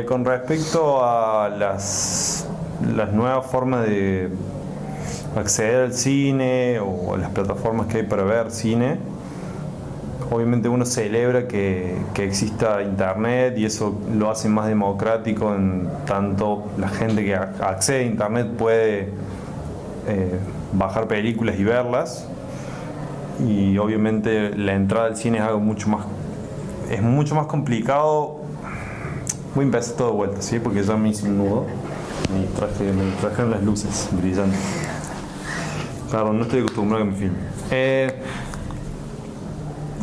Con respecto a las nuevas formas de acceder al cine o las plataformas que hay para ver cine, obviamente uno celebra que exista internet y eso lo hace más democrático, en tanto la gente que accede a internet puede bajar películas y verlas, y obviamente la entrada al cine es mucho más complicado. Voy a empezar todo de vuelta, ¿sí? Porque ya me hice un nudo, me trajeron las luces brillantes. Claro, no estoy acostumbrado a que me filmen.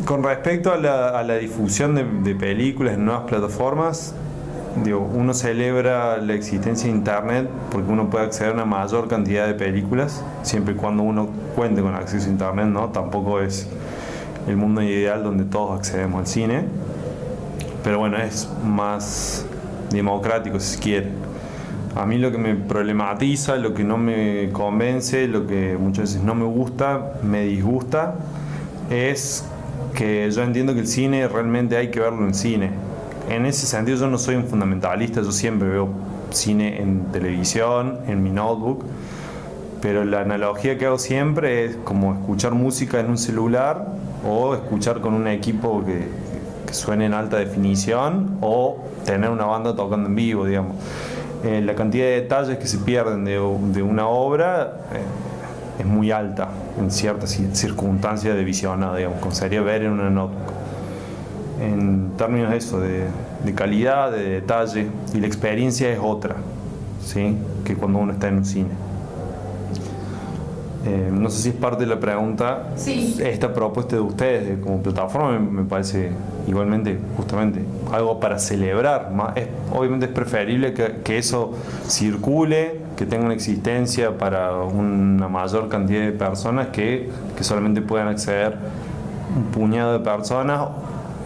Con respecto a la difusión de películas en nuevas plataformas, digo, uno celebra la existencia de internet porque uno puede acceder a una mayor cantidad de películas, siempre y cuando uno cuente con acceso a internet, ¿no? Tampoco es el mundo ideal donde todos accedemos al cine, pero bueno, es más democrático si se quiere. A mí lo que me problematiza, lo que no me convence, lo que muchas veces no me gusta, me disgusta, es que yo entiendo que el cine realmente hay que verlo en cine. En ese sentido yo no soy un fundamentalista, yo siempre veo cine en televisión, en mi notebook, pero la analogía que hago siempre es como escuchar música en un celular o escuchar con un equipo que suene en alta definición o tener una banda tocando en vivo, digamos. La cantidad de detalles que se pierden de una obra es muy alta en ciertas circunstancias de visionado, digamos, como sería ver en una notebook. En términos de eso, de calidad, de detalle, y la experiencia es otra, ¿sí? Que cuando uno está en un cine. No sé si es parte de la pregunta. Sí. Esta propuesta de ustedes como plataforma me parece igualmente, justamente, algo para celebrar. Obviamente es preferible que eso circule, que tenga una existencia para una mayor cantidad de personas que solamente puedan acceder un puñado de personas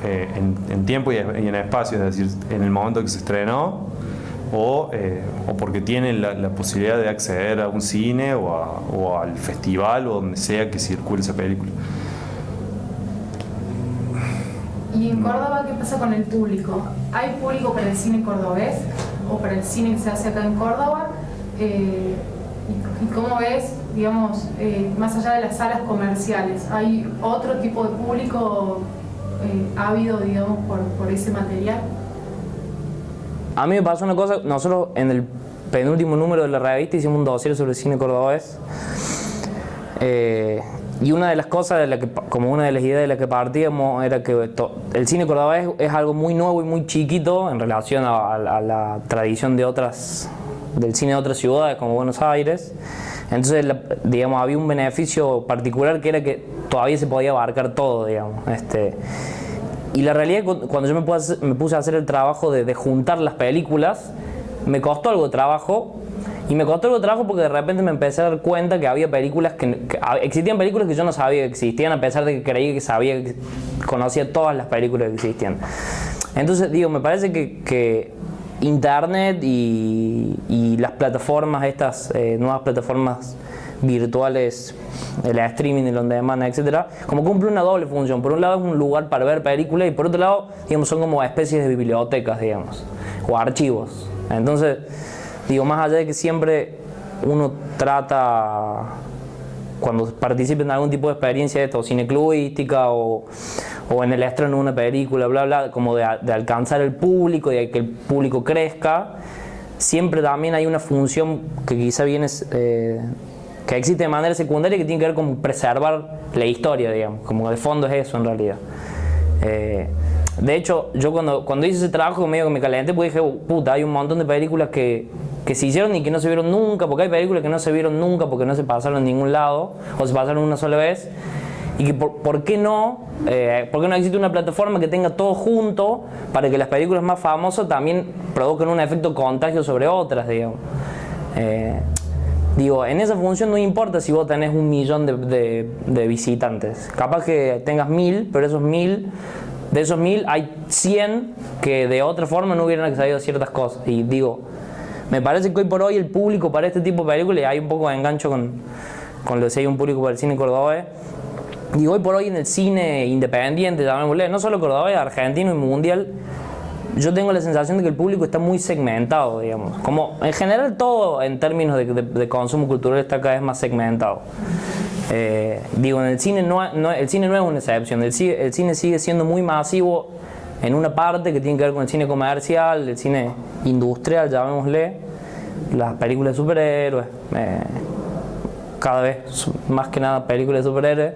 en tiempo y en espacio, es decir, en el momento que se estrenó, o porque tienen la posibilidad de acceder a un cine o al festival o donde sea que circule esa película. ¿Y en Córdoba qué pasa con el público? ¿Hay público para el cine cordobés o para el cine que se hace acá en Córdoba? ¿Y cómo ves, digamos, más allá de las salas comerciales? ¿Hay otro tipo de público ávido, digamos, por ese material? A mí me pasó una cosa, nosotros en el penúltimo número de la revista hicimos un dossier sobre el cine cordobés, y una de las cosas, como una de las ideas de las que partíamos, era que el cine cordobés es algo muy nuevo y muy chiquito en relación a la tradición del cine de otras ciudades como Buenos Aires. Entonces, digamos, había un beneficio particular que era que todavía se podía abarcar todo, digamos. Y la realidad es que cuando yo me puse a hacer el trabajo de juntar las películas, me costó algo de trabajo. Y me costó algo de trabajo porque de repente me empecé a dar cuenta que había películas que existían películas que yo no sabía que existían, a pesar de que creía que conocía todas las películas que existían. Entonces, digo, me parece que internet y las plataformas, estas nuevas plataformas virtuales, el streaming, el on demand, etcétera, como cumple una doble función. Por un lado es un lugar para ver películas y por otro lado, digamos, son como especies de bibliotecas, digamos, o archivos. Entonces, digo, más allá de que siempre uno trata, cuando participa en algún tipo de experiencia de esto, cineclubística o en el estreno de una película, bla, bla, como de alcanzar el público y de que el público crezca, siempre también hay una función que quizá viene, que existe de manera secundaria, que tiene que ver con preservar la historia, digamos, como de fondo es eso en realidad. De hecho, yo cuando hice ese trabajo medio que me calenté, pues dije, puta, hay un montón de películas que se hicieron y que no se vieron nunca, porque hay películas que no se vieron nunca porque no se pasaron en ningún lado, o se pasaron una sola vez, y que ¿por qué no existe una plataforma que tenga todo junto para que las películas más famosas también provoquen un efecto contagio sobre otras, digamos. Digo, en esa función no importa si vos tenés 1 millón de visitantes. Capaz que tengas 1000, pero de esos 1000 hay 100 que de otra forma no hubieran accedido a ciertas cosas. Y digo, me parece que hoy por hoy el público para este tipo de películas, y hay un poco de engancho con lo que si hay un público para el cine cordobés, y hoy por hoy en el cine independiente, llamémosle, no solo cordobés, argentino y mundial, yo tengo la sensación de que el público está muy segmentado, digamos. Como en general todo en términos de consumo cultural está cada vez más segmentado. Digo, en el cine el cine no es una excepción. El cine sigue siendo muy masivo en una parte que tiene que ver con el cine comercial, el cine industrial, llamémosle, las películas de superhéroes, cada vez más que nada películas de superhéroes.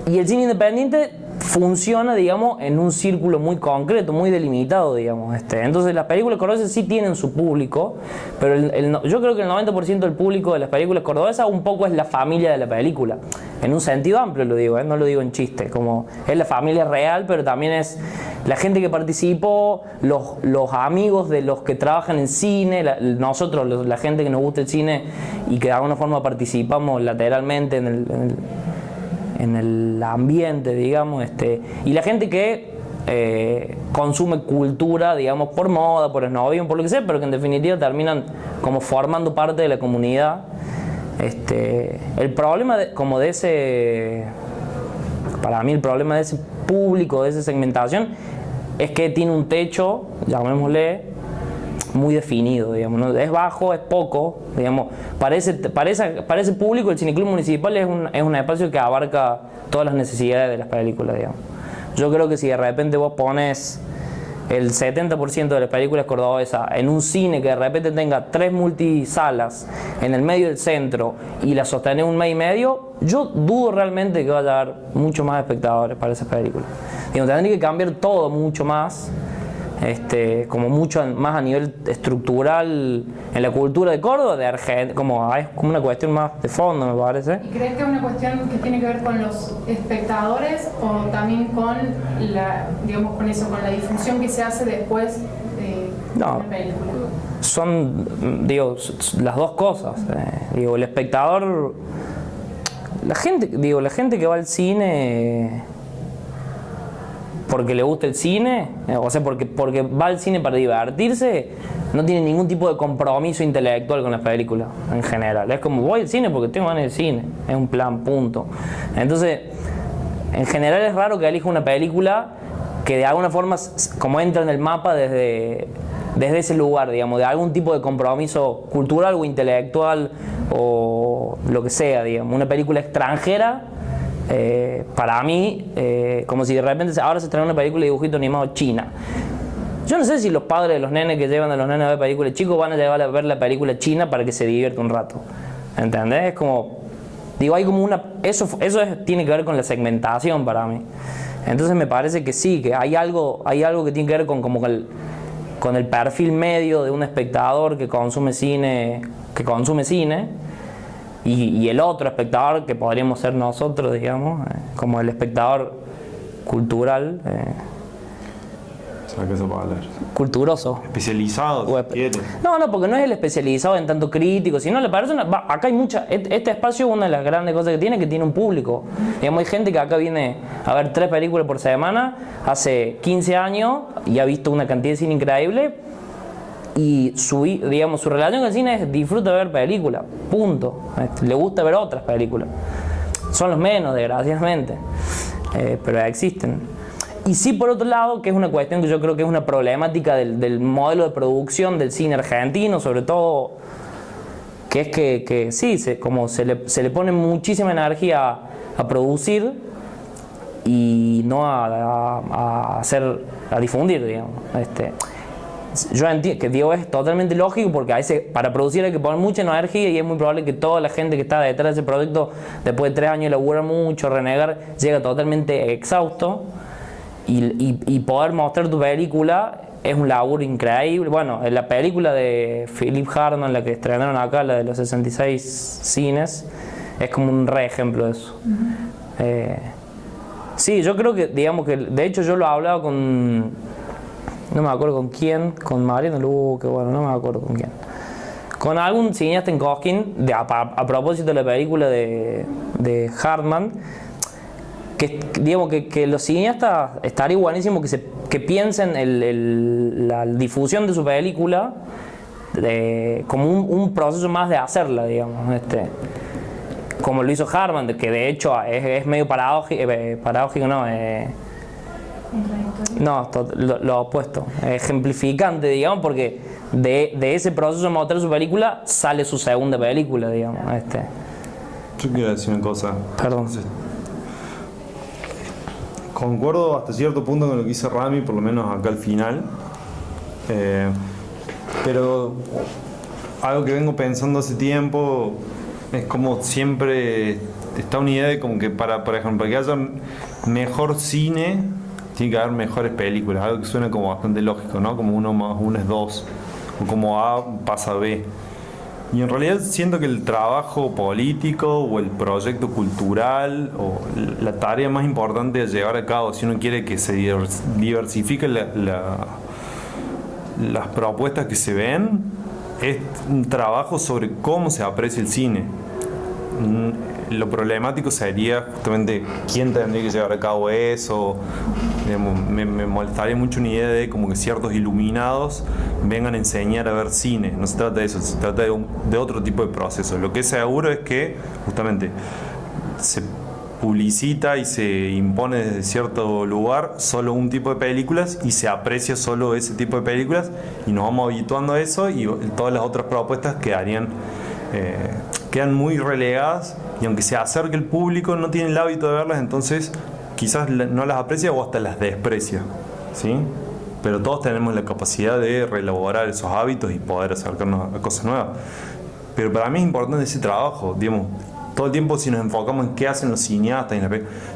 Y el cine independiente funciona, digamos, en un círculo muy concreto, muy delimitado, digamos. Entonces las películas cordobesas sí tienen su público, pero yo creo que el 90% del público de las películas cordobesas un poco es la familia de la película. En un sentido amplio lo digo, no lo digo en chiste, como es la familia real, pero también es la gente que participó, los amigos de los que trabajan en cine, nosotros, la gente que nos gusta el cine y que de alguna forma participamos lateralmente en el ambiente, digamos, y la gente que consume cultura, digamos, por moda, por esnovismo, por lo que sea, pero que en definitiva terminan como formando parte de la comunidad. El problema para mí el problema de ese público, de esa segmentación, es que tiene un techo, llamémosle, muy definido, digamos, ¿no? Es bajo, es poco, digamos, para ese público el Cineclub Municipal es un espacio que abarca todas las necesidades de las películas, digamos. Yo creo que si de repente vos pones el 70% de las películas cordobesas en un cine que de repente tenga 3 multisalas en el medio del centro y la sostenés un mes y medio, yo dudo realmente que vaya a haber mucho más espectadores para esas películas. Digamos, tendría que cambiar todo mucho más, como mucho más a nivel estructural en la cultura de Córdoba, de Argentina, es como una cuestión más de fondo, me parece. ¿Y crees que es una cuestión que tiene que ver con los espectadores o también con digamos, con la difusión que se hace después de la película? Son, digo, las dos cosas. Digo, el espectador, la gente que va al cine porque le gusta el cine, o sea, porque va al cine para divertirse, no tiene ningún tipo de compromiso intelectual con las películas en general. Es como, voy al cine porque tengo ganas de cine, es un plan, punto. Entonces, en general es raro que elija una película que de alguna forma como entra en el mapa desde ese lugar, digamos, de algún tipo de compromiso cultural o intelectual o lo que sea, digamos, una película extranjera. Para mí, como si de repente ahora se estrena una película de dibujito animado china. Yo no sé si los padres de los nenes que llevan a los nenes a ver películas chicos van a llevar a ver la película china para que se divierta un rato. ¿Entendés? Es como, digo, hay como eso tiene que ver con la segmentación para mí. Entonces me parece que sí, que hay algo que tiene que ver con el perfil medio de un espectador que consume cine, y el otro espectador que podríamos ser nosotros, digamos, como el espectador cultural, ¿Sabes qué se puede hablar? culturoso. Especializado, si quiere. No, porque no es el persona en tanto crítico, sino la persona. Acá hay mucha. Este espacio, una de las grandes cosas que tiene un público. Digamos, hay gente que acá viene a ver 3 películas por semana hace 15 años y ha visto una cantidad de cine increíble. Y su relación con el cine es disfruta de ver películas, punto. Le gusta ver otras películas. Son los menos, desgraciadamente, pero existen. Y sí, por otro lado, que es una cuestión que yo creo que es una problemática del modelo de producción del cine argentino, sobre todo, que es que sí, se le pone muchísima energía a producir y no a difundir, digamos. Yo entiendo que digo, es totalmente lógico porque para producir hay que poner mucha energía y es muy probable que toda la gente que está detrás de ese producto, después de 3 años de laburar mucho, renegar, llega totalmente exhausto y poder mostrar tu película es un laburo increíble. Bueno, en la película de Philip Hartman, la que estrenaron acá, la de los 66 cines, es como un re ejemplo de eso. Sí, yo creo que, digamos que, de hecho yo lo hablaba no me acuerdo con quién, con Mariano Luque, bueno, no me acuerdo con quién. Con algún cineasta en Cosquín, a propósito de la película de Hartman, que digamos que los cineastas estaría buenísimo que piensen la difusión de su película como un proceso más de hacerla, digamos, como lo hizo Hartman, que de hecho es medio paradójico, no, contradictorio. No, lo opuesto. Ejemplificante, digamos, porque de ese proceso de mostrar su película sale su segunda película, digamos. Yo quiero decir una cosa. Perdón. Concuerdo hasta cierto punto con lo que dice Rami, por lo menos acá al final. Pero algo que vengo pensando hace tiempo es como siempre está una idea de como que por ejemplo, para que haya mejor cine tiene que haber mejores películas, algo que suena como bastante lógico, ¿no? Como 1 más 1 es 2, o como A pasa a B. Y en realidad siento que el trabajo político o el proyecto cultural o la tarea más importante de llevar a cabo, si uno quiere que se diversifique las propuestas que se ven, es un trabajo sobre cómo se aprecia el cine. Lo problemático sería justamente quién tendría que llevar a cabo eso. Digamos, me molestaría mucho una idea de como que ciertos iluminados vengan a enseñar a ver cine. No se trata de eso, se trata de otro tipo de proceso. Lo que es seguro es que justamente se publicita y se impone desde cierto lugar solo un tipo de películas y se aprecia solo ese tipo de películas y nos vamos habituando a eso y todas las otras propuestas quedan muy relegadas y aunque se acerque el público no tiene el hábito de verlas, entonces quizás no las aprecia o hasta las desprecia, ¿sí? Pero todos tenemos la capacidad de reelaborar esos hábitos y poder acercarnos a cosas nuevas. Pero para mí es importante ese trabajo, digamos, todo el tiempo si nos enfocamos en qué hacen los cineastas y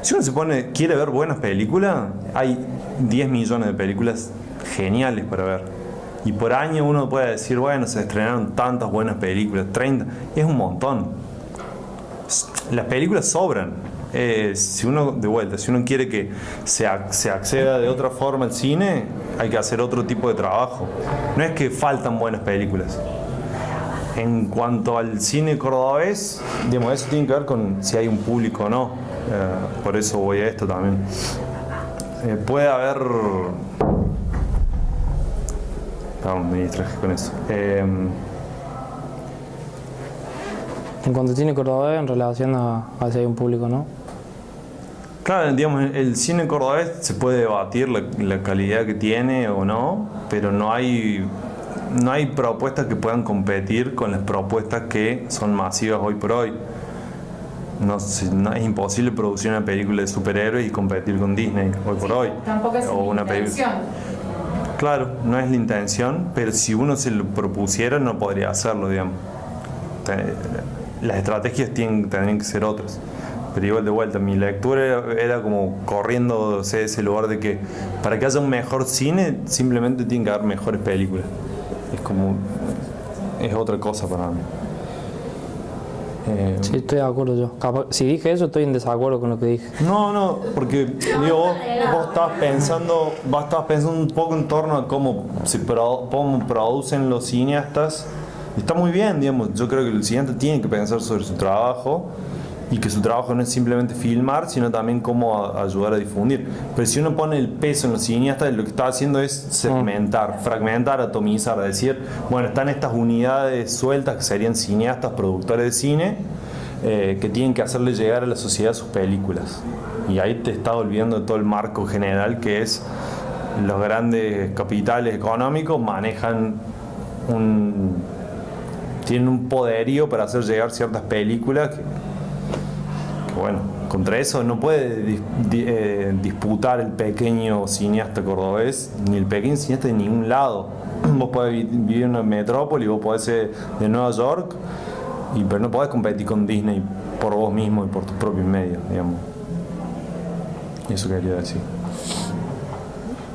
si uno quiere ver buenas películas, hay 10 millones de películas geniales para ver. Y por año uno puede decir, bueno, se estrenaron tantas buenas películas, 30, es un montón. Las películas sobran. Si uno quiere que se acceda de otra forma al cine, hay que hacer otro tipo de trabajo. No es que faltan buenas películas. En cuanto al cine cordobés, digamos, eso tiene que ver con si hay un público o no. Por eso voy a esto también. Puede haber... Perdón, me distraje con eso. En cuanto al cine cordobés, en relación a si hay un público o no. Claro, digamos, el cine cordobés se puede debatir la calidad que tiene o no, pero no hay propuestas que puedan competir con las propuestas que son masivas hoy por hoy. Es imposible producir una película de superhéroes y competir con Disney hoy por hoy. Tampoco es una intención. Claro, no es la intención, pero si uno se lo propusiera no podría hacerlo, digamos. Las estrategias tendrían que ser otras. Pero igual de vuelta, mi lectura era como corriendo ese lugar de que para que haya un mejor cine simplemente tienen que haber mejores películas. Es otra cosa para mí. Sí, estoy de acuerdo yo. Si dije eso, estoy en desacuerdo con lo que dije. No, porque digo, vos estabas pensando un poco en torno a cómo producen los cineastas. Está muy bien, digamos. Yo creo que el cineasta tiene que pensar sobre su trabajo y que su trabajo no es simplemente filmar, sino también cómo ayudar a difundir. Pero si uno pone el peso en los cineastas, lo que está haciendo es segmentar, fragmentar, atomizar, decir, bueno, están estas unidades sueltas que serían cineastas, productores de cine, que tienen que hacerle llegar a la sociedad sus películas. Y ahí te está olvidando de todo el marco general que es los grandes capitales económicos tienen un poderío para hacer llegar ciertas películas que bueno, contra eso no puede disputar el pequeño cineasta cordobés, ni el pequeño cineasta de ningún lado. Vos podés vivir en una metrópoli, vos podés ser de Nueva York, pero no podés competir con Disney por vos mismo y por tus propios medios, digamos. Eso quería decir.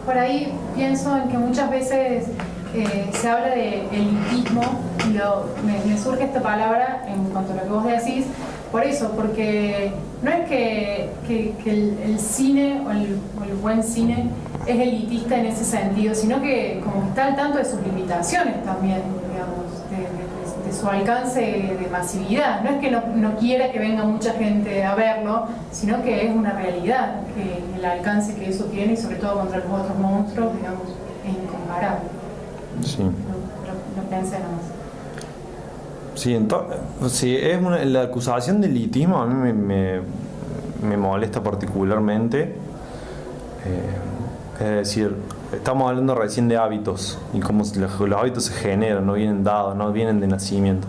Por ahí pienso en que muchas veces se habla de elitismo y me surge esta palabra en cuanto a lo que vos decís. Por eso, porque no es que el cine o el buen cine es elitista en ese sentido, sino que como está al tanto de sus limitaciones también, digamos, de su alcance de masividad. No es que no quiera que venga mucha gente a verlo, sino que es una realidad, que el alcance que eso tiene, y sobre todo contra los otros monstruos, digamos, es incomparable. Sí. Lo pensé nomás. Sí, la acusación de elitismo a mí me molesta particularmente. Es decir, estamos hablando recién de hábitos y cómo los hábitos se generan, no vienen dados, no vienen de nacimiento.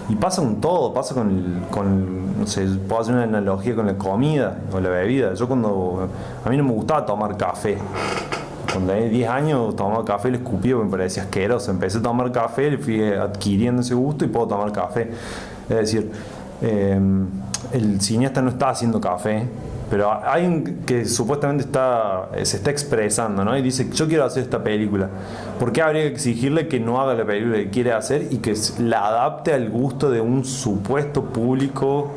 Y pasa con todo, pasa no sé, puedo hacer una analogía con la comida o la bebida. A mí no me gustaba tomar café. Cuando tenía 10 años tomaba café y le escupía porque me parecía asqueroso. Empecé a tomar café, le fui adquiriendo ese gusto y puedo tomar café. Es decir, el cineasta no está haciendo café, pero hay un que supuestamente se está expresando, ¿no? Y dice, yo quiero hacer esta película. ¿Por qué habría que exigirle que no haga la película que quiere hacer y que la adapte al gusto de un supuesto público,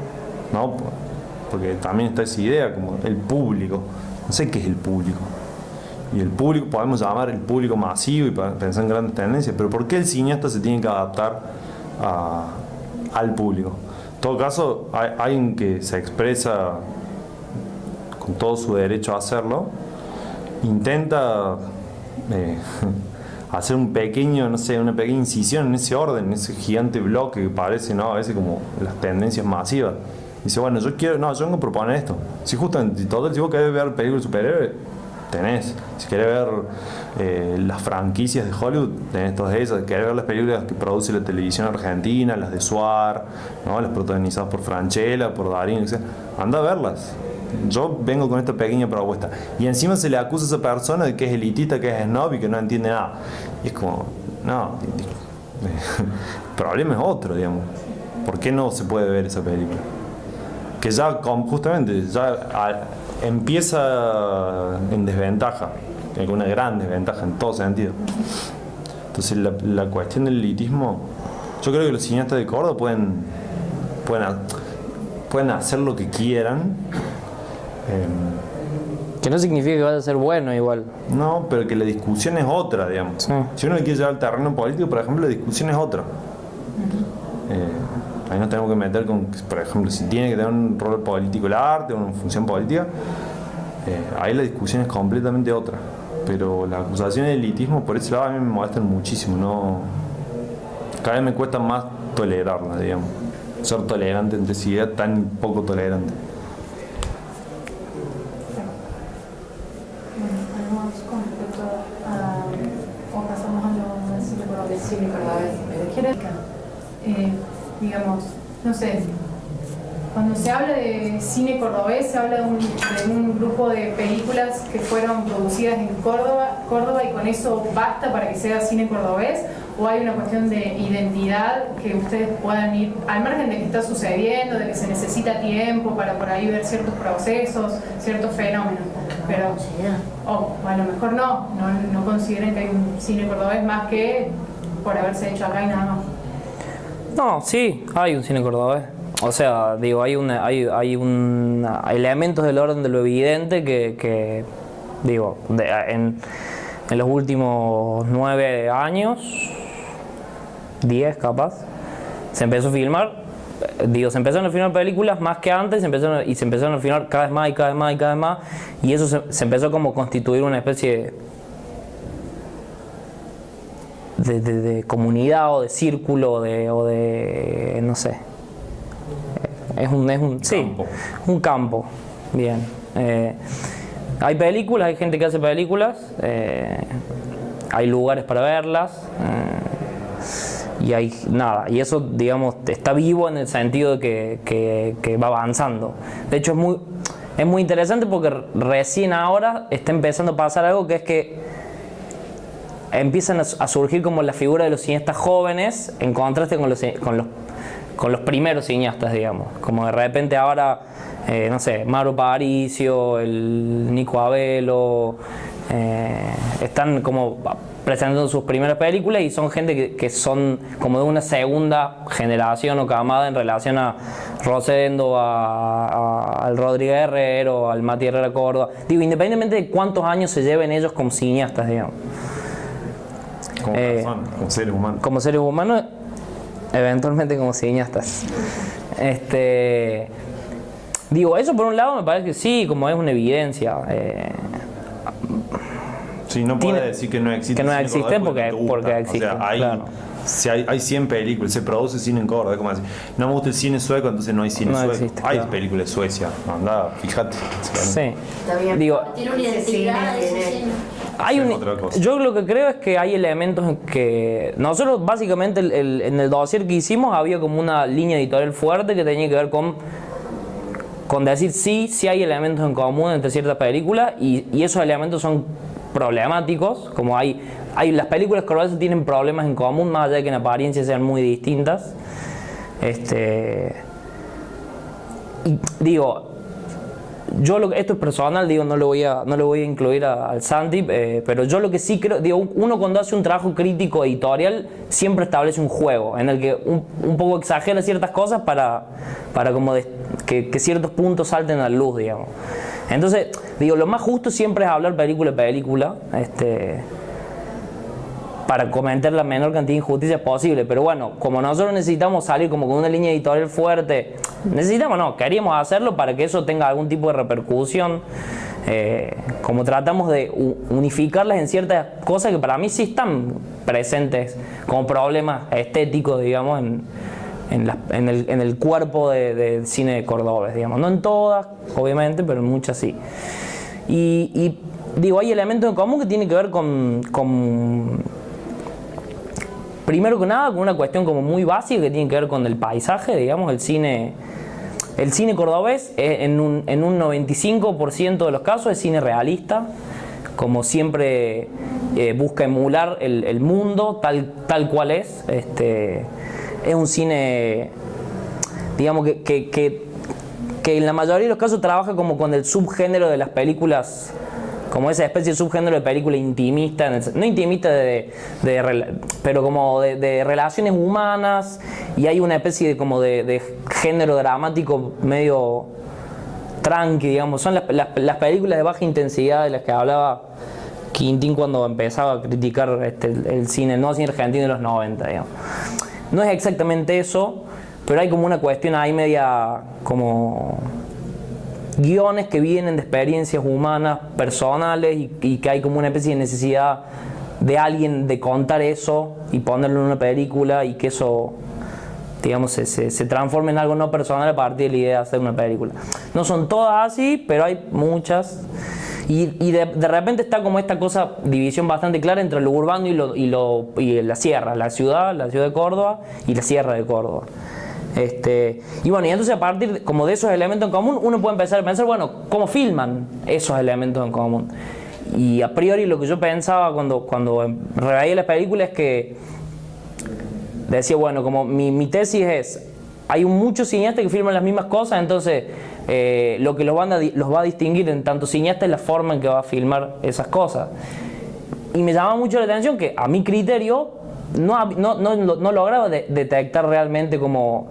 ¿no? Porque también está esa idea, como el público. No sé qué es el público. Y el público, podemos llamar el público masivo y pensar en grandes tendencias, pero ¿por qué el cineasta se tiene que adaptar al público? En todo caso, hay alguien que se expresa con todo su derecho a hacerlo, intenta hacer un pequeño, no sé, una pequeña incisión en ese orden, en ese gigante bloque que parece, ¿no? A veces como las tendencias masivas. Dice, bueno, yo vengo a proponer esto. Si justamente, si vos querés ver películas de superhéroes, tenés. Si querés ver las franquicias de Hollywood, tenés todas esas. Si querés ver las películas que produce la televisión argentina, las de Suar, ¿no? Las protagonizadas por Francella, por Darín, etc. Anda a verlas. Yo vengo con esta pequeña propuesta. Y encima se le acusa a esa persona de que es elitista, que es snob y que no entiende nada. Y es como, no, el problema es otro, digamos. ¿Por qué no se puede ver esa película? Que ya justamente empieza en desventaja, en una gran desventaja en todo sentido. Entonces la cuestión del elitismo, yo creo que los cineastas de Córdoba pueden hacer lo que quieran. Que no significa que vaya a ser bueno igual. No, pero que la discusión es otra, digamos. Sí. Si uno quiere llevar al terreno político, por ejemplo, la discusión es otra. Ahí nos tenemos que meter con, por ejemplo, si tiene que tener un rol político el arte, una función política, ahí la discusión es completamente otra. Pero las acusaciones de elitismo por ese lado a mí me molestan muchísimo. No, cada vez me cuesta más tolerarlas, digamos. Ser tolerante entre esa idea tan poco tolerante. Digamos, no sé, cuando se habla de cine cordobés, se habla de un grupo de películas que fueron producidas en Córdoba y con eso basta para que sea cine cordobés, o hay una cuestión de identidad que ustedes puedan ir, al margen de que está sucediendo, de que se necesita tiempo para por ahí ver ciertos procesos, ciertos fenómenos, pero a lo mejor no consideren que hay un cine cordobés más que por haberse hecho acá y nada más. No, sí, hay un cine cordobés. O sea, digo, hay elementos del orden de lo evidente que digo, en los últimos 9 años, 10 capaz, se empezó a filmar. Se empezaron a filmar películas más que antes, se empezaron a filmar cada vez más y cada vez más y cada vez más, y eso se empezó como a constituir una especie de comunidad o de círculo o de no sé, es un campo. Bien, hay películas, hay gente que hace películas, hay lugares para verlas, y y eso, digamos, está vivo en el sentido de que va avanzando. De hecho es muy interesante porque recién ahora está empezando a pasar algo, que es que empiezan a surgir como la figura de los cineastas jóvenes en contraste con los primeros cineastas, digamos. Como de repente ahora, no sé, Mauro Paricio, el Nico Abelo, están como presentando sus primeras películas y son gente que son como de una segunda generación o camada en relación a Rosendo, al Rodríguez Herrero, al Mati Herrera Córdoba. Digo, independientemente de cuántos años se lleven ellos como cineastas, digamos. Como personas, como seres humanos. Como seres humanos, eventualmente como cineastas. Digo, eso por un lado me parece que sí, como es una evidencia. Sí, no puede decir que no existe. Que no existe porque existe. O sea, claro. Si hay 100 películas, se produce cine en Córdoba, como decir, no me gusta el cine sueco, entonces no hay cine sueco. Existe, hay claro. películas de Suecia, anda, fíjate. Sí. Está bien. Digo, Tiene una identidad ese cine. otra cosa. Yo lo que creo es que hay elementos en que nosotros básicamente en el dossier que hicimos había como una línea editorial fuerte que tenía que ver con decir sí hay elementos en común entre ciertas películas y esos elementos son problemáticos, como las películas cordobeses tienen problemas en común más allá de que en apariencia sean muy distintas. Y digo, esto es personal, digo, no le voy a incluir al Santi, pero yo lo que sí creo, digo, uno cuando hace un trabajo crítico editorial siempre establece un juego en el que un poco exagera ciertas cosas para como que ciertos puntos salten a la luz, digamos. Entonces, digo, lo más justo siempre es hablar película a película, para comentar la menor cantidad de injusticias posible, pero bueno, como nosotros necesitamos salir como con una línea editorial fuerte, queríamos hacerlo para que eso tenga algún tipo de repercusión, como tratamos de unificarlas en ciertas cosas que para mí sí están presentes como problemas estéticos, digamos, en el cuerpo del cine cordobés, digamos, no en todas, obviamente, pero en muchas sí. Y digo, hay elementos en común que tienen que ver con primero que nada, con una cuestión como muy básica que tiene que ver con el paisaje, digamos, el cine cordobés en un 95% de los casos es cine realista, como siempre busca emular el mundo tal cual es. Es un cine, digamos, que en la mayoría de los casos trabaja como con el subgénero de las películas, como esa especie de subgénero de película intimista, no intimista pero como de relaciones humanas, y hay una especie de género dramático medio tranqui, digamos. Son las películas de baja intensidad de las que hablaba Quintín cuando empezaba a criticar el cine, no cine argentino de los 90, digamos. No es exactamente eso, pero hay como una cuestión ahí media como guiones que vienen de experiencias humanas, personales, y que hay como una especie de necesidad de alguien de contar eso y ponerlo en una película y que eso, digamos, se transforme en algo no personal a partir de la idea de hacer una película. No son todas así, pero hay muchas. Y de repente está como esta división bastante clara entre lo urbano y la sierra, la ciudad de Córdoba y la sierra de Córdoba. Y bueno, y entonces a partir como de esos elementos en común uno puede empezar a pensar, bueno, ¿cómo filman esos elementos en común? Y a priori lo que yo pensaba cuando reveía las películas es que decía, bueno, como mi tesis es, hay muchos cineastas que filman las mismas cosas, entonces lo que los va a distinguir en tanto cineasta es la forma en que va a filmar esas cosas. Y me llamaba mucho la atención que a mi criterio no lograba detectar realmente como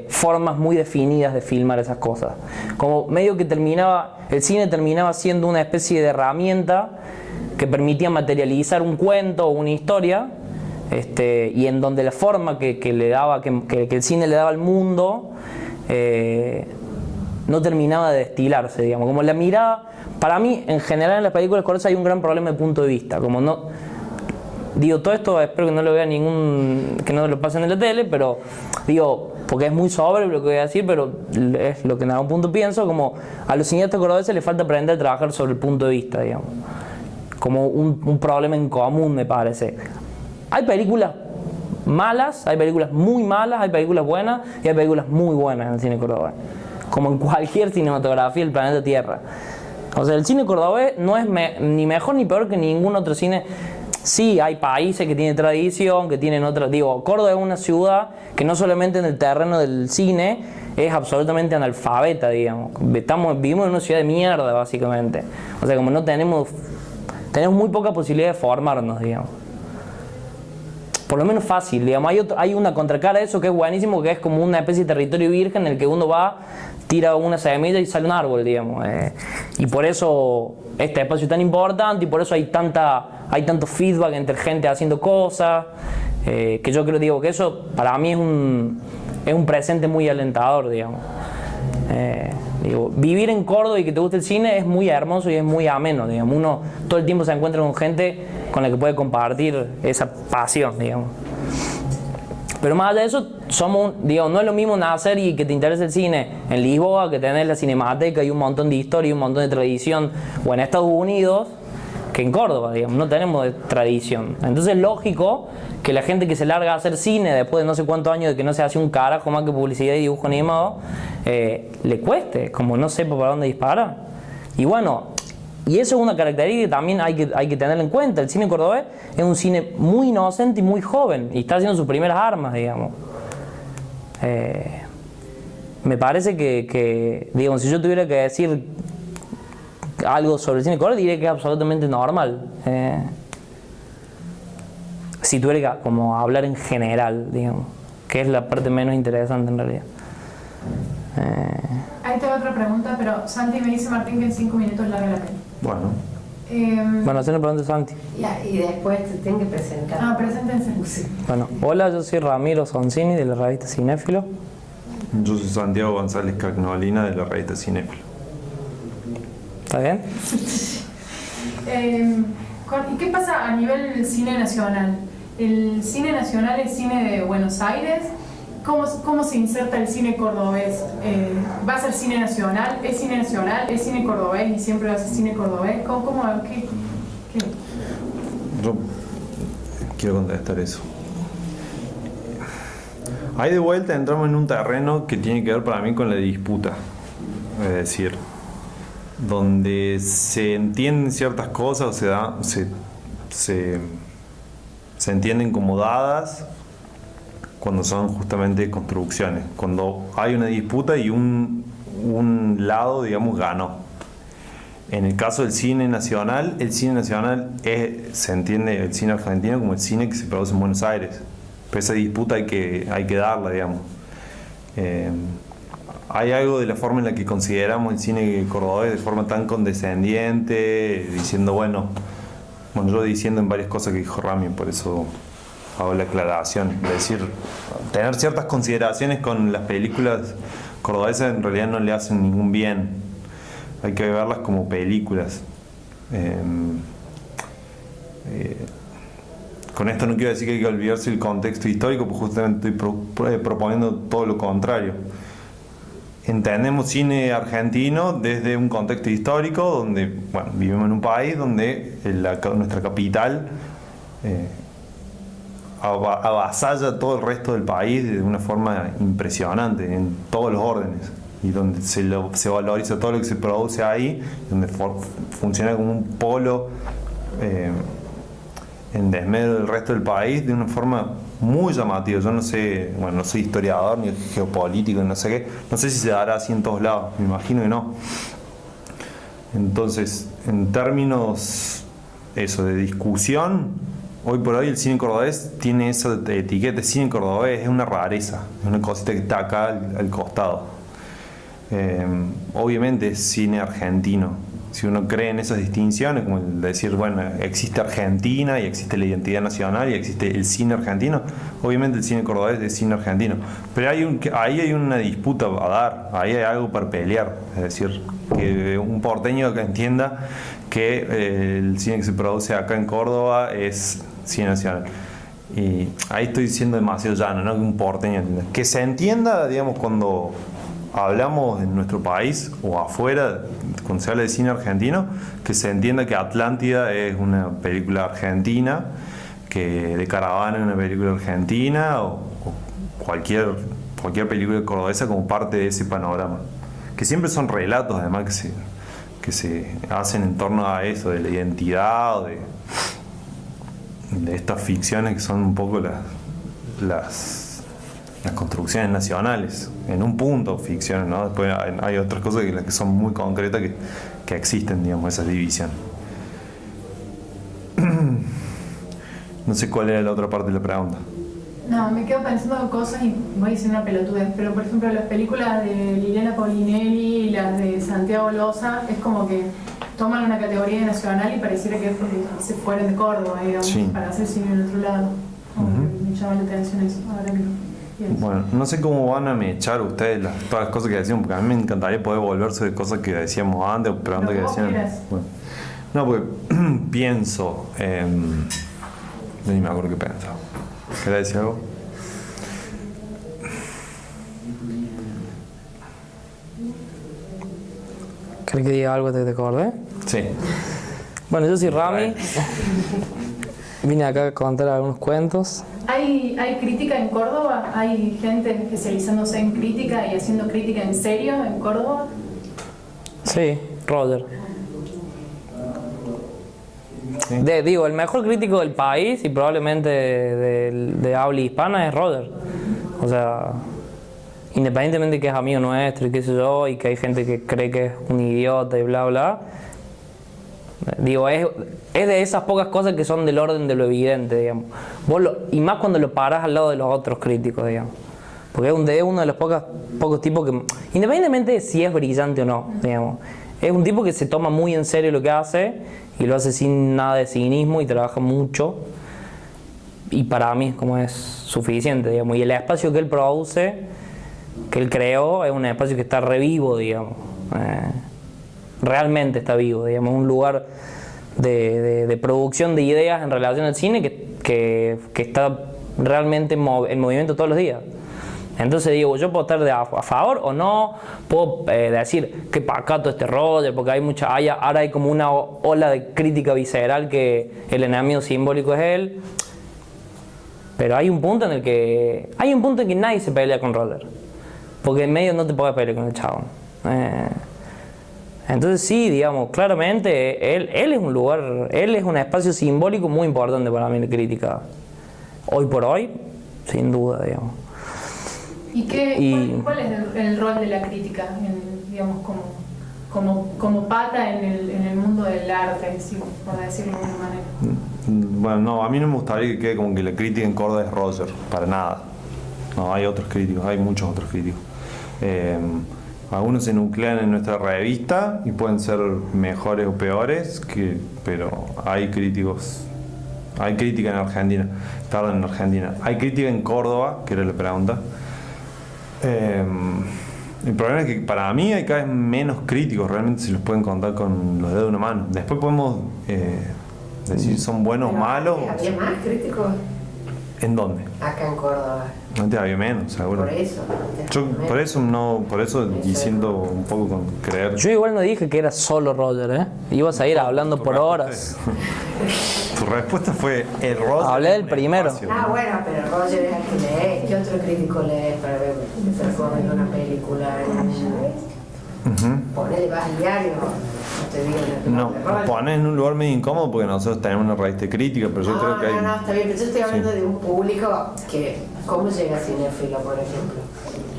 formas muy definidas de filmar esas cosas. Como medio que el cine terminaba siendo una especie de herramienta que permitía materializar un cuento o una historia, y en donde la forma que el cine le daba al mundo no terminaba de destilarse, digamos. Como la mirada, para mí en general en las películas cordobesas hay un gran problema de punto de vista, como no. Digo, todo esto espero que no lo vea que no lo pasen en la tele, pero digo, porque es muy sobre lo que voy a decir, pero es lo que en algún punto pienso, como a los cineastas cordobeses les falta aprender a trabajar sobre el punto de vista, digamos. Como un problema en común, me parece. Hay películas malas, hay películas muy malas, hay películas buenas y hay películas muy buenas en el cine cordobés. Como en cualquier cinematografía del planeta Tierra. O sea, el cine cordobés no es ni mejor ni peor que ningún otro cine. Sí, hay países que tienen tradición, que tienen otras. Digo, Córdoba es una ciudad que no solamente en el terreno del cine es absolutamente analfabeta, digamos. Vivimos en una ciudad de mierda, básicamente. O sea, como no tenemos muy poca posibilidad de formarnos, digamos. Por lo menos fácil, digamos. Hay una contracara de eso que es buenísimo, que es como una especie de territorio virgen en el que uno va, tira una semilla y sale un árbol, digamos. Y por eso este espacio es tan importante y por eso hay tanto feedback entre gente haciendo cosas, que yo creo, digo, que eso para mí es un presente muy alentador, digamos. Digo, vivir en Córdoba y que te guste el cine es muy hermoso y es muy ameno, digamos. Uno todo el tiempo se encuentra con gente con la que puede compartir esa pasión, digamos. Pero más allá de eso, no es lo mismo nacer y que te interese el cine en Lisboa, que tenés la Cinemateca y un montón de historia y un montón de tradición, o en Estados Unidos, que en Córdoba, digamos, no tenemos tradición. Entonces es lógico que la gente que se larga a hacer cine después de no sé cuántos años de que no se hace un carajo más que publicidad y dibujo animado, le cueste, como no sepa para dónde disparar. Y bueno, y eso es una característica que también hay que tener en cuenta. El cine cordobés es un cine muy inocente y muy joven, y está haciendo sus primeras armas, digamos. Me parece que, digamos, si yo tuviera que decir algo sobre el cine cordobés, diría que es absolutamente normal. Si tuviera que como hablar en general, digamos, que es la parte menos interesante en realidad. Ahí tengo otra pregunta, pero Santi me dice Martín que en 5 minutos larga la peli. Bueno. Bueno, hacer una pregunta a Santi. Ya, y después te tienen que presentar. Preséntense. Sí. Bueno, hola, yo soy Ramiro Soncini de la revista Cinéfilo. Yo soy Santiago González Cagnolina de la revista Cinéfilo. ¿Está bien? ¿Y qué pasa a nivel cine nacional? ¿El cine nacional es cine de Buenos Aires? ¿Cómo se inserta el cine cordobés? ¿Va a ser cine nacional? ¿Es cine nacional? ¿Es cine cordobés y siempre va a ser cine cordobés? ¿Qué? Yo quiero contestar eso. Ahí de vuelta entramos en un terreno que tiene que ver para mí con la disputa. Es decir, donde se entienden ciertas cosas o se entienden como dadas cuando son justamente construcciones, cuando hay una disputa y un lado, digamos, ganó. En el caso del cine nacional, se entiende el cine argentino como el cine que se produce en Buenos Aires, pero esa disputa hay que darla, digamos. Hay algo de la forma en la que consideramos el cine cordobés de forma tan condescendiente, diciendo, bueno, yo diciendo en varias cosas que dijo Rami, por eso hago la aclaración. Es decir, tener ciertas consideraciones con las películas cordobesas en realidad no le hacen ningún bien. Hay que verlas como películas. Con esto no quiero decir que hay que olvidarse el contexto histórico, porque justamente estoy proponiendo todo lo contrario. Entendemos cine argentino desde un contexto histórico donde, bueno, vivimos en un país donde nuestra capital avasalla todo el resto del país de una forma impresionante en todos los órdenes, y donde se valoriza todo lo que se produce ahí, donde funciona como un polo en desmedro del resto del país de una forma muy llamativa. Yo no sé, bueno, no soy historiador ni geopolítico, no sé qué, no sé si se dará así en todos lados, me imagino que no. Entonces, en términos de discusión, hoy por hoy el cine cordobés tiene esa etiqueta de cine cordobés, es una rareza, es una cosita que está acá al costado. Obviamente es cine argentino. Si uno cree en esas distinciones, como el decir, bueno, existe Argentina y existe la identidad nacional y existe el cine argentino, obviamente el cine cordobés es cine argentino. Pero ahí hay una disputa a dar, ahí hay algo para pelear. Es decir, que un porteño que entienda que el cine que se produce acá en Córdoba es cine nacional. Y ahí estoy diciendo demasiado llano, ¿no? Que un porteño entienda. Que se entienda, digamos, cuando hablamos en nuestro país o afuera, cuando se habla de cine argentino, que se entienda que Atlántida es una película argentina, que De Caravana es una película argentina, o cualquier película cordobesa como parte de ese panorama. Que siempre son relatos, además, que se hacen en torno a eso, de la identidad, de estas ficciones que son un poco las construcciones nacionales, en un punto ficciones, ¿no? Después hay otras cosas que son muy concretas que existen, digamos, esas divisiones. No sé cuál era la otra parte de la pregunta. No, me quedo pensando cosas y voy a decir una pelotudez, pero por ejemplo las películas de Liliana Paulinelli y las de Santiago Loza es como que toman una categoría nacional y pareciera que se fueron de Córdoba, digamos, sí, para hacer cine en otro lado. Me llama la atención eso, ahora que pienso. Bueno, no sé cómo van a mechar ustedes todas las cosas que decían, porque a mí me encantaría poder volver sobre cosas que decíamos antes o preguntas que decían. Bueno, no, porque pienso, ni me acuerdo qué pensaba. ¿Querés decir algo? ¿Crees que diga algo que te acordé? Sí. Bueno, yo soy Rami. Vine acá a contar algunos cuentos. ¿Hay crítica en Córdoba? ¿Hay gente especializándose en crítica y haciendo crítica en serio en Córdoba? Sí, Roger. Sí. Digo, el mejor crítico del país y probablemente de habla hispana es Roger. O sea, independientemente de que es amigo nuestro y qué sé yo, y que hay gente que cree que es un idiota y bla bla. Digo, es de esas pocas cosas que son del orden de lo evidente, digamos. Y más cuando lo paras al lado de los otros críticos, digamos. Porque es uno de los pocos tipos que, independientemente de si es brillante o no, digamos, es un tipo que se toma muy en serio lo que hace y lo hace sin nada de cinismo y trabaja mucho. Y para mí es suficiente, digamos. Y el espacio que él produce, que él creó, es un espacio que está revivo, digamos. Realmente está vivo, digamos, un lugar de producción de ideas en relación al cine que está realmente en movimiento todos los días. Entonces digo, yo puedo estar a favor o no, puedo decir que pacato este Roger, porque ahora hay como una ola de crítica visceral que el enemigo simbólico es él. Pero hay un punto en que nadie se pelea con Roger, porque en medio no te puedes pelear con el chabón. Entonces sí, digamos, claramente él es un espacio simbólico muy importante para mí en la crítica. Hoy por hoy, sin duda, digamos. ¿Cuál es el rol de la crítica, digamos, como pata en el mundo del arte, por decirlo de alguna manera? Bueno, no, a mí no me gustaría que quede como que la crítica en Córdoba es Roger, para nada. No, hay otros críticos, hay muchos otros críticos. Algunos se nuclean en nuestra revista y pueden ser mejores o peores, pero hay críticos. Hay crítica en Argentina, en Argentina. Hay crítica en Córdoba, que era la pregunta. El problema es que para mí hay cada vez menos críticos, realmente se los pueden contar con los dedos de una mano. Después podemos decir son buenos o malos. ¿Había más críticos? ¿En dónde? Acá en Córdoba. Antes había menos, seguro. Por eso. Por eso diciendo un poco con creer. Yo igual no dije que era solo Roger, ¿eh? Ibas a ir hablando por horas. Tu respuesta fue el Roger. Hablé del primero. Bueno, pero Roger es el que lee. ¿Qué otro crítico lees para ver en una película? Ponele, vas al diario. No, nos pones en un lugar medio incómodo porque nosotros tenemos una raíz de crítica, pero yo creo que hay... No, está bien, pero yo estoy hablando de un público que... ¿Cómo llega a cinéfilo, por ejemplo?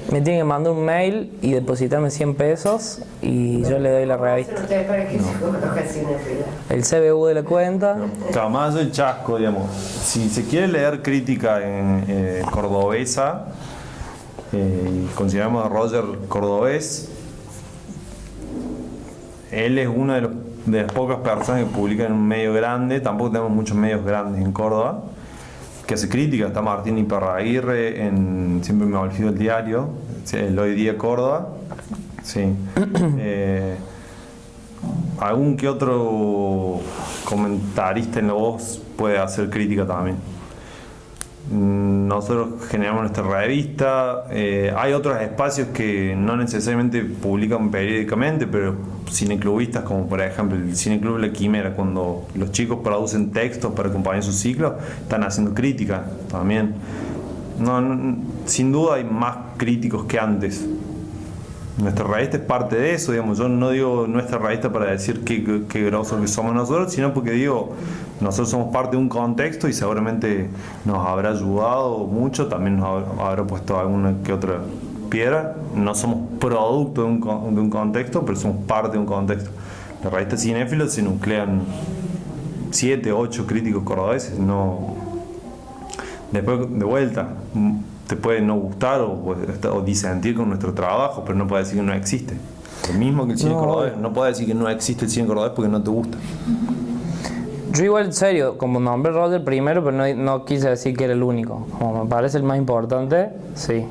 Me tienen que mandar un mail y depositarme 100 pesos y yo le doy la revista. ¿Ustedes para qué se conozca cinéfilo? El CBU de la cuenta. Claro, más el chasco, digamos. Si se quiere leer crítica en cordobesa, consideramos a Roger cordobés, él es una de las pocas personas que publican en un medio grande. Tampoco tenemos muchos medios grandes en Córdoba que hace crítica. Está Martín Iparraguirre siempre me olvido el diario, el Hoy Día Córdoba. Sí. Algún que otro comentarista en La Voz puede hacer crítica también. Nosotros generamos nuestra revista. Hay otros espacios que no necesariamente publican periódicamente, pero cineclubistas, como por ejemplo el Cineclub La Quimera, cuando los chicos producen textos para acompañar sus ciclos, están haciendo crítica también. Sin duda hay más críticos que antes. Nuestra revista es parte de eso, digamos. Yo no digo nuestra revista para decir qué grosos que somos nosotros, sino porque digo, nosotros somos parte de un contexto y seguramente nos habrá ayudado mucho, también nos habrá puesto alguna que otra piedra. No somos producto de un contexto, pero somos parte de un contexto. La revista Cinéfilos se nuclean 7, 8 críticos cordobeses, no. Después, de vuelta, te puede no gustar o disentir con nuestro trabajo, pero no puede decir que no existe. Lo mismo que el cine cordobés, no puede decir que no existe el cine cordobés porque no te gusta. Yo igual, en serio, como nombré Roger primero, pero no quise decir que era el único. Como me parece el más importante, sí.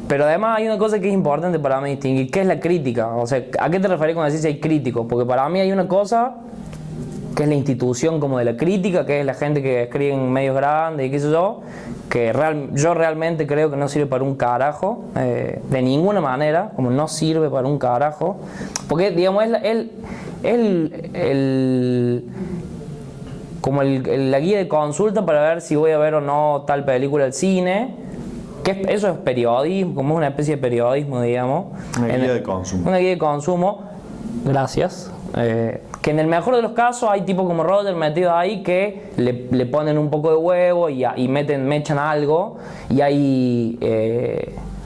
Pero además hay una cosa que es importante para mí distinguir, ¿qué es la crítica? O sea, ¿a qué te refieres cuando decís hay críticos? Porque para mí hay una cosa que es la institución como de la crítica, que es la gente que escribe en medios grandes y qué sé yo, que yo realmente creo que no sirve para un carajo, de ninguna manera, como no sirve para un carajo, porque digamos como la guía de consulta para ver si voy a ver o no tal película al cine, eso es periodismo, como una especie de periodismo, digamos. Una guía de consumo. Una guía de consumo, gracias. Que en el mejor de los casos hay tipos como Roger metidos ahí que le ponen un poco de huevo y me echan algo, y hay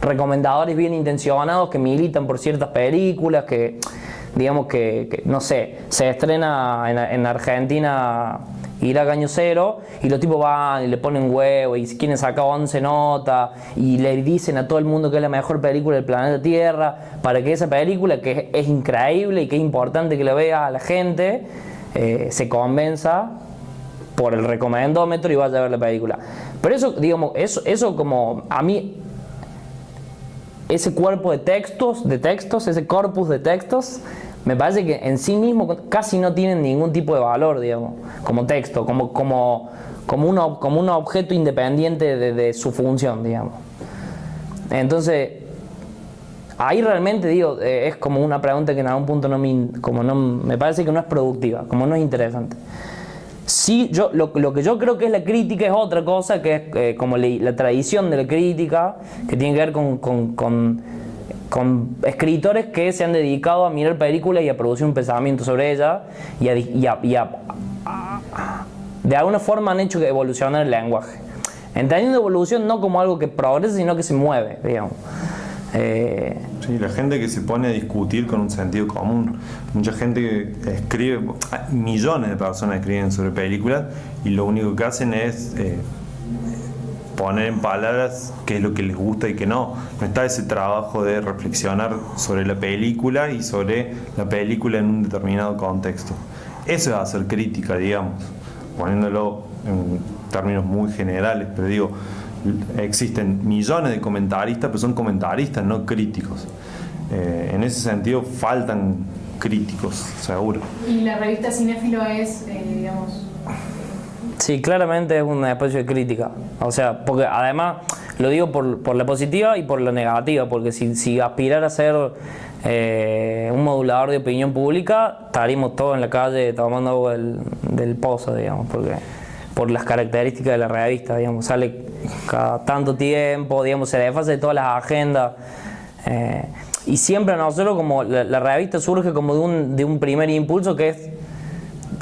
recomendadores bien intencionados que militan por ciertas películas que, digamos que no sé, se estrena en Argentina Irak Año Cero y los tipos van y le ponen huevo y quieren sacar 11 notas y le dicen a todo el mundo que es la mejor película del planeta Tierra para que esa película, que es increíble y que es importante que la vea a la gente, se convenza por el recomendómetro y vaya a ver la película. Pero eso, digamos, eso como a mí, ese cuerpo de textos, ese corpus de textos, me parece que en sí mismo casi no tienen ningún tipo de valor, digamos, como texto, como un objeto independiente de su función, digamos. Entonces, ahí realmente digo, es como una pregunta que en algún punto me parece que no es productiva, como no es interesante. Sí, lo que yo creo que es la crítica es otra cosa, que es como la tradición de la crítica, que tiene que ver con escritores que se han dedicado a mirar películas y a producir un pensamiento sobre ellas de alguna forma han hecho que evolucionar el lenguaje, entendiendo evolución no como algo que progresa, sino que se mueve, digamos. Sí, la gente que se pone a discutir con un sentido común. Mucha gente que escribe, millones de personas escriben sobre películas y lo único que hacen es poner en palabras qué es lo que les gusta y qué no. No está ese trabajo de reflexionar sobre la película y sobre la película en un determinado contexto. Eso es hacer crítica, digamos, poniéndolo en términos muy generales, pero digo, existen millones de comentaristas, pero son comentaristas, no críticos. En ese sentido faltan críticos, seguro. ¿Y la revista Cinéfilo es, digamos... Sí, claramente es una especie de crítica. O sea, porque además lo digo por la positiva y por la negativa, porque si aspirara a ser un modulador de opinión pública, estaríamos todos en la calle tomando agua del pozo, digamos, porque por las características de la revista, digamos, sale cada tanto tiempo, digamos, se desfase de todas las agendas. Y siempre a nosotros, como la revista surge como de un primer impulso, que es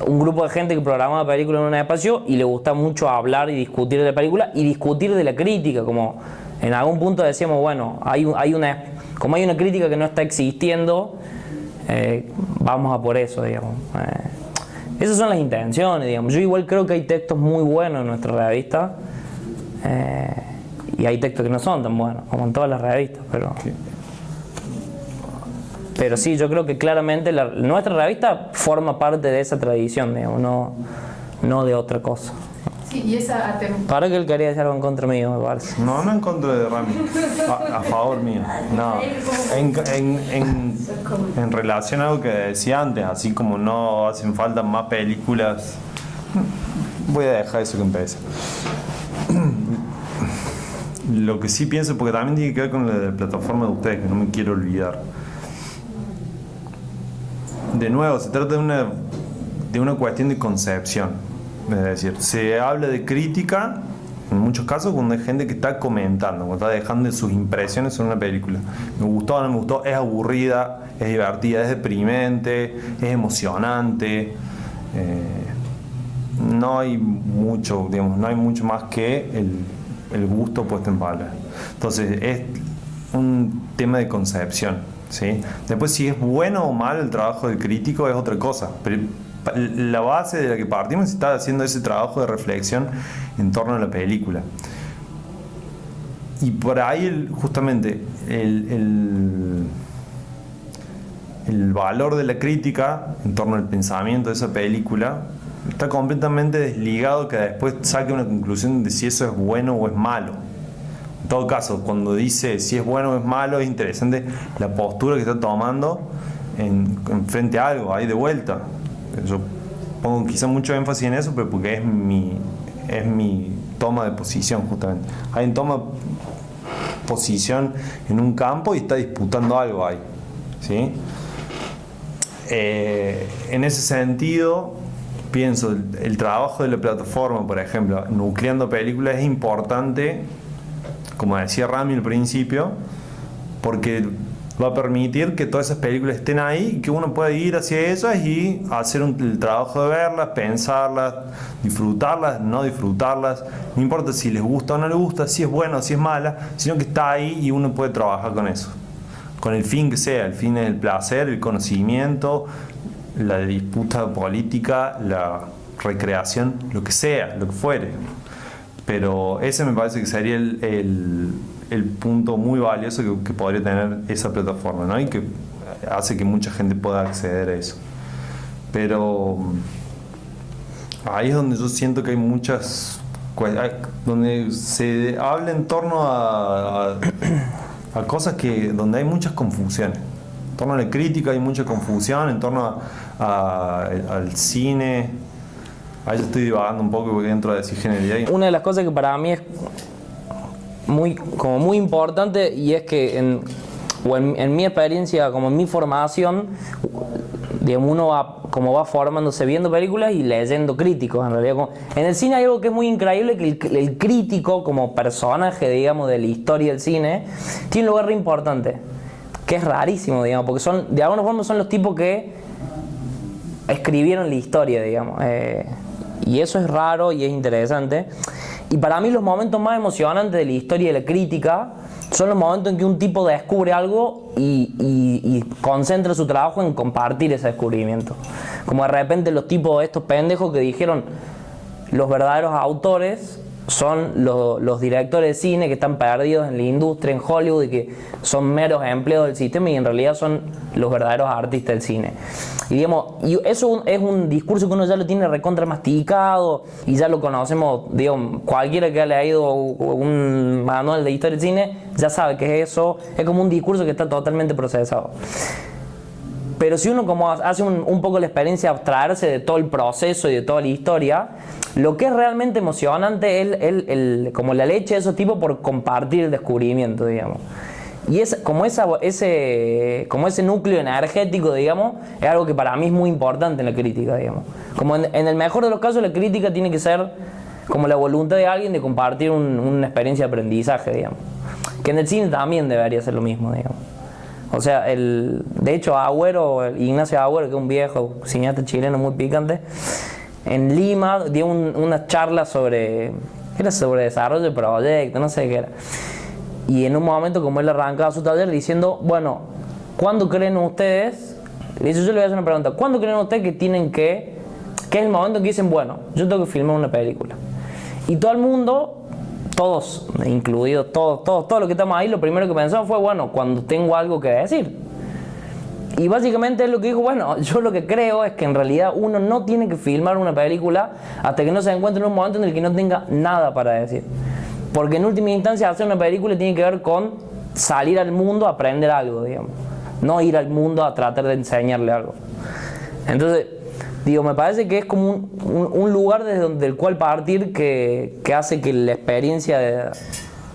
un grupo de gente que programa la película en un espacio y le gusta mucho hablar y discutir de la película y discutir de la crítica, como en algún punto decíamos, bueno, hay una crítica que no está existiendo, vamos a por eso, digamos. Esas son las intenciones, digamos. Yo igual creo que hay textos muy buenos en nuestra revista, y hay textos que no son tan buenos, como en todas las revistas, pero sí, yo creo que claramente nuestra revista forma parte de esa tradición, digamos, no de otra cosa. Sí, y esa Para que él quería decir algo en contra mío, me parece. No en contra de Rami, a favor mío. No, en relación a algo que decía antes, así como no hacen falta más películas, voy a dejar eso que empiece. Lo que sí pienso, porque también tiene que ver con la plataforma de ustedes, que no me quiero olvidar. De nuevo, se trata de una cuestión de concepción. Es decir, se habla de crítica en muchos casos cuando hay gente que está comentando, cuando está dejando sus impresiones sobre una película. Me gustó o no me gustó, es aburrida, es divertida, es deprimente, es emocionante. No hay mucho, digamos, no hay mucho más que el gusto puesto en palabras. Entonces es un tema de concepción, ¿sí? Después, si es bueno o malo el trabajo del crítico es otra cosa, pero la base de la que partimos es estar haciendo ese trabajo de reflexión en torno a la película. Y por ahí justamente el valor de la crítica en torno al pensamiento de esa película está completamente desligado, que después saque una conclusión de si eso es bueno o es malo. En todo caso, cuando dice si es bueno o es malo, es interesante la postura que está tomando en frente a algo, ahí de vuelta. Yo pongo quizá mucho énfasis en eso, pero porque es mi toma de posición, justamente. Alguien toma posición en un campo y está disputando algo ahí, ¿sí? En ese sentido, pienso, el trabajo de la plataforma, por ejemplo, nucleando películas es importante, como decía Rami al principio, porque va a permitir que todas esas películas estén ahí y que uno pueda ir hacia ellas y hacer el trabajo de verlas, pensarlas, disfrutarlas, no disfrutarlas, no importa si les gusta o no les gusta, si es buena o si es mala, sino que está ahí y uno puede trabajar con eso, con el fin que sea. El fin es el placer, el conocimiento, la disputa política, la recreación, lo que sea, lo que fuere. Pero ese me parece que sería el punto muy valioso que podría tener esa plataforma, ¿no? Y que hace que mucha gente pueda acceder a eso. Pero ahí es donde yo siento que hay muchas, donde se habla en torno a cosas donde hay muchas confusiones. En torno a la crítica hay mucha confusión, en torno al cine. Ahí yo estoy divagando un poco porque dentro de cisgeneridad. Una de las cosas que para mí es muy importante, y es que en mi experiencia, como en mi formación, digamos, uno va formándose viendo películas y leyendo críticos. En realidad, en el cine hay algo que es muy increíble, que el crítico como personaje, digamos, de la historia del cine tiene un lugar re importante, que es rarísimo, digamos, porque de alguna forma son los tipos que escribieron la historia, digamos, y eso es raro y es interesante. Y para mí los momentos más emocionantes de la historia de la crítica son los momentos en que un tipo descubre algo y concentra su trabajo en compartir ese descubrimiento. Como de repente los tipos, estos pendejos que dijeron los verdaderos autores son los directores de cine que están perdidos en la industria, en Hollywood, y que son meros empleados del sistema, y en realidad son los verdaderos artistas del cine. Y digamos, y eso es un discurso que uno ya lo tiene recontra masticado y ya lo conocemos, digamos, cualquiera que haya leído un manual de historia del cine ya sabe que eso es como un discurso que está totalmente procesado. Pero si uno como hace un poco la experiencia de abstraerse de todo el proceso y de toda la historia, lo que es realmente emocionante es como la leche de esos tipos por compartir el descubrimiento, digamos. Y como ese núcleo energético, digamos, es algo que para mí es muy importante en la crítica, digamos. Como en el mejor de los casos, la crítica tiene que ser como la voluntad de alguien de compartir una experiencia de aprendizaje, digamos. Que en el cine también debería ser lo mismo, digamos. O sea, de hecho, Ignacio Agüero, que es un viejo cineasta chileno muy picante, en Lima dio una charla sobre desarrollo de proyecto, no sé qué era. Y en un momento, como él arrancaba su taller diciendo, bueno, ¿cuándo creen ustedes? Yo le voy a hacer una pregunta. ¿Cuándo creen ustedes que que es el momento en que dicen, bueno, yo tengo que filmar una película? Y todo el mundo, todos, incluidos todos los que estamos ahí, lo primero que pensamos fue, bueno, cuando tengo algo que decir. Y básicamente él lo que dijo, bueno, yo lo que creo es que en realidad uno no tiene que filmar una película hasta que no se encuentre en un momento en el que no tenga nada para decir. Porque en última instancia hacer una película tiene que ver con salir al mundo a aprender algo, digamos. No ir al mundo a tratar de enseñarle algo. Entonces, digo, me parece que es como un lugar desde el cual partir que hace que la experiencia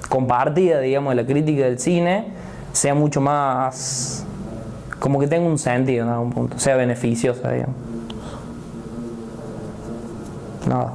compartida, digamos, de la crítica del cine sea mucho más, como que tenga un sentido en algún punto, sea beneficiosa, digamos. Nada.